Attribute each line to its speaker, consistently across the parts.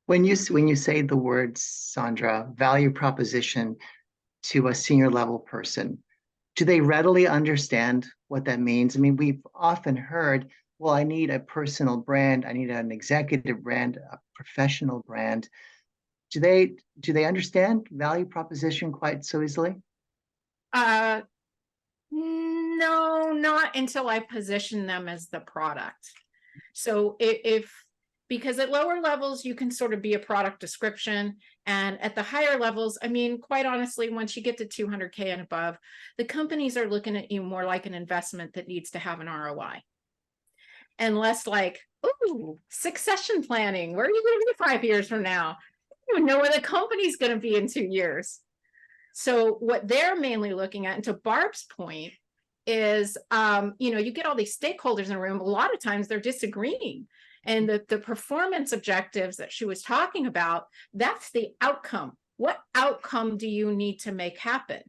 Speaker 1: When you say the words, Sandra, value proposition to a senior level person, do they readily understand what that means? I mean, we've often heard, well, I need a personal brand, I need an executive brand, a professional brand. Do they understand value proposition quite so easily?
Speaker 2: Uh, no, not until I position them as the product. So if because at lower levels, you can sort of be a product description. And at the higher levels, I mean, quite honestly, once you get to 200K and above, the companies are looking at you more like an investment that needs to have an ROI and less like, ooh, succession planning. Where are you going to be 5 years from now? You don't know where the company's going to be in 2 years. So what they're mainly looking at, and to Barb's point, is you get all these stakeholders in a room. A lot of times they're disagreeing. And the performance objectives that she was talking about, that's the outcome. What outcome do you need to make happen?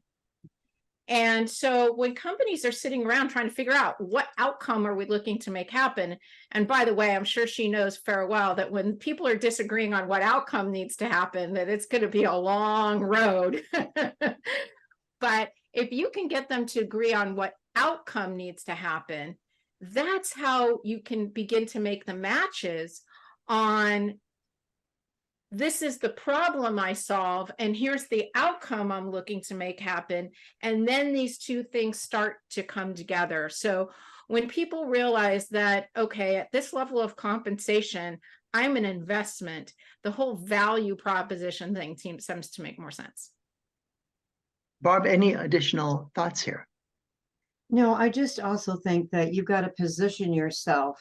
Speaker 2: And so when companies are sitting around trying to figure out what outcome are we looking to make happen, and by the way, I'm sure she knows very well that when people are disagreeing on what outcome needs to happen, that it's going to be a long road. But if you can get them to agree on what outcome needs to happen, that's how you can begin to make the matches on this is the problem I solve, and here's the outcome I'm looking to make happen. And then these two things start to come together. So when people realize that, okay, at this level of compensation, I'm an investment, the whole value proposition thing seems to make more sense.
Speaker 1: Barb, any additional thoughts here?
Speaker 3: No, I just also think that you've got to position yourself.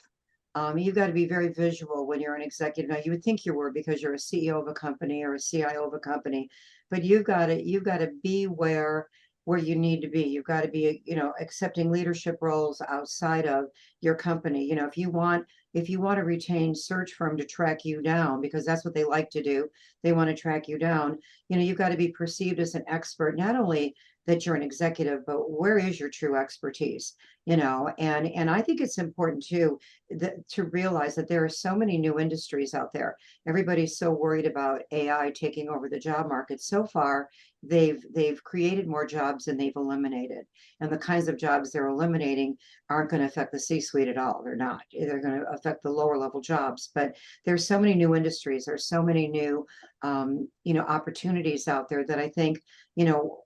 Speaker 3: You've got to be very visual when you're an executive. Now, you would think you were because you're a CEO of a company or a CIO of a company, but you've got to be where you need to be. You've got to be, accepting leadership roles outside of your company. If you want a retained search firm to track you down, because that's what they like to do, they want to track you down. You've got to be perceived as an expert, not only that you're an executive, but where is your true expertise? And I think it's important too to realize that there are so many new industries out there. Everybody's so worried about AI taking over the job market. So far, they've created more jobs than they've eliminated, and the kinds of jobs they're eliminating aren't going to affect the C-suite at all. They're not. They're going to affect the lower level jobs. But there's so many new industries. There's so many new opportunities out there that I think,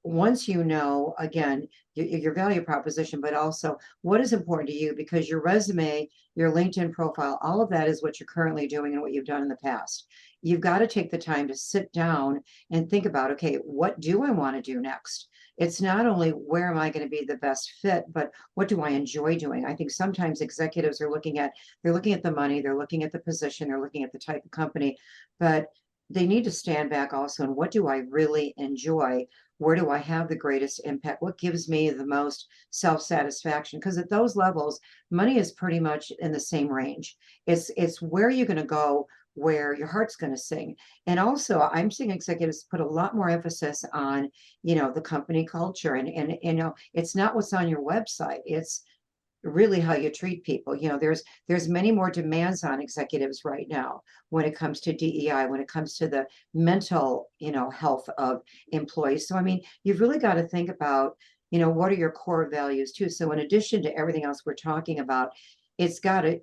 Speaker 3: once again, your value proposition, but also what is important to you, because your resume, your LinkedIn profile, all of that is what you're currently doing and what you've done in the past. You've got to take the time to sit down and think about, okay, what do I want to do next? It's not only where am I going to be the best fit, but what do I enjoy doing? I think sometimes executives are looking at the money, they're looking at the position, they're looking at the type of company, but they need to stand back also and what do I really enjoy? Where do I have the greatest impact? What gives me the most self-satisfaction? Because at those levels, money is pretty much in the same range. It's where you're going to go, where your heart's going to sing. And also, I'm seeing executives put a lot more emphasis on, the company culture. And it's not what's on your website. It's really how you treat people. There's many more demands on executives right now when it comes to DEI, when it comes to the mental, health of employees. So, I mean, you've really got to think about, what are your core values too. So in addition to everything else we're talking about, it's got to,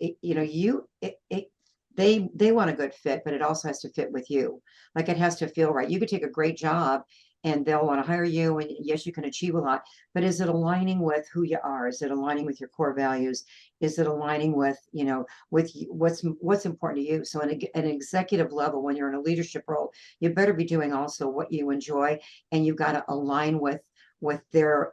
Speaker 3: they want a good fit, but it also has to fit with you. Like it has to feel right. You could take a great job and they'll want to hire you. And yes, you can achieve a lot, but is it aligning with who you are? Is it aligning with your core values? Is it aligning with, with what's important to you? So at an executive level, when you're in a leadership role, you better be doing also what you enjoy, and you've got to align with their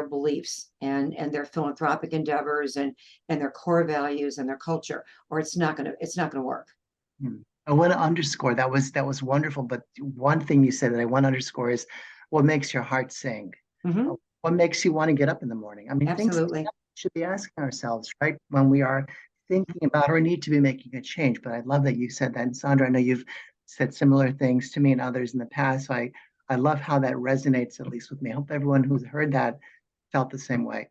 Speaker 3: beliefs and their philanthropic endeavors and their core values and their culture, or it's not gonna work.
Speaker 1: I want to underscore that was wonderful. But one thing you said that I want to underscore is what makes your heart sing.
Speaker 3: Mm-hmm.
Speaker 1: What makes you want to get up in the morning? I mean,
Speaker 3: Absolutely.
Speaker 1: things we should be asking ourselves, right, when we are thinking about or need to be making a change. But I love that you said that. And Sandra, I know you've said similar things to me and others in the past. So I love how that resonates, at least with me. I hope everyone who's heard that felt the same way.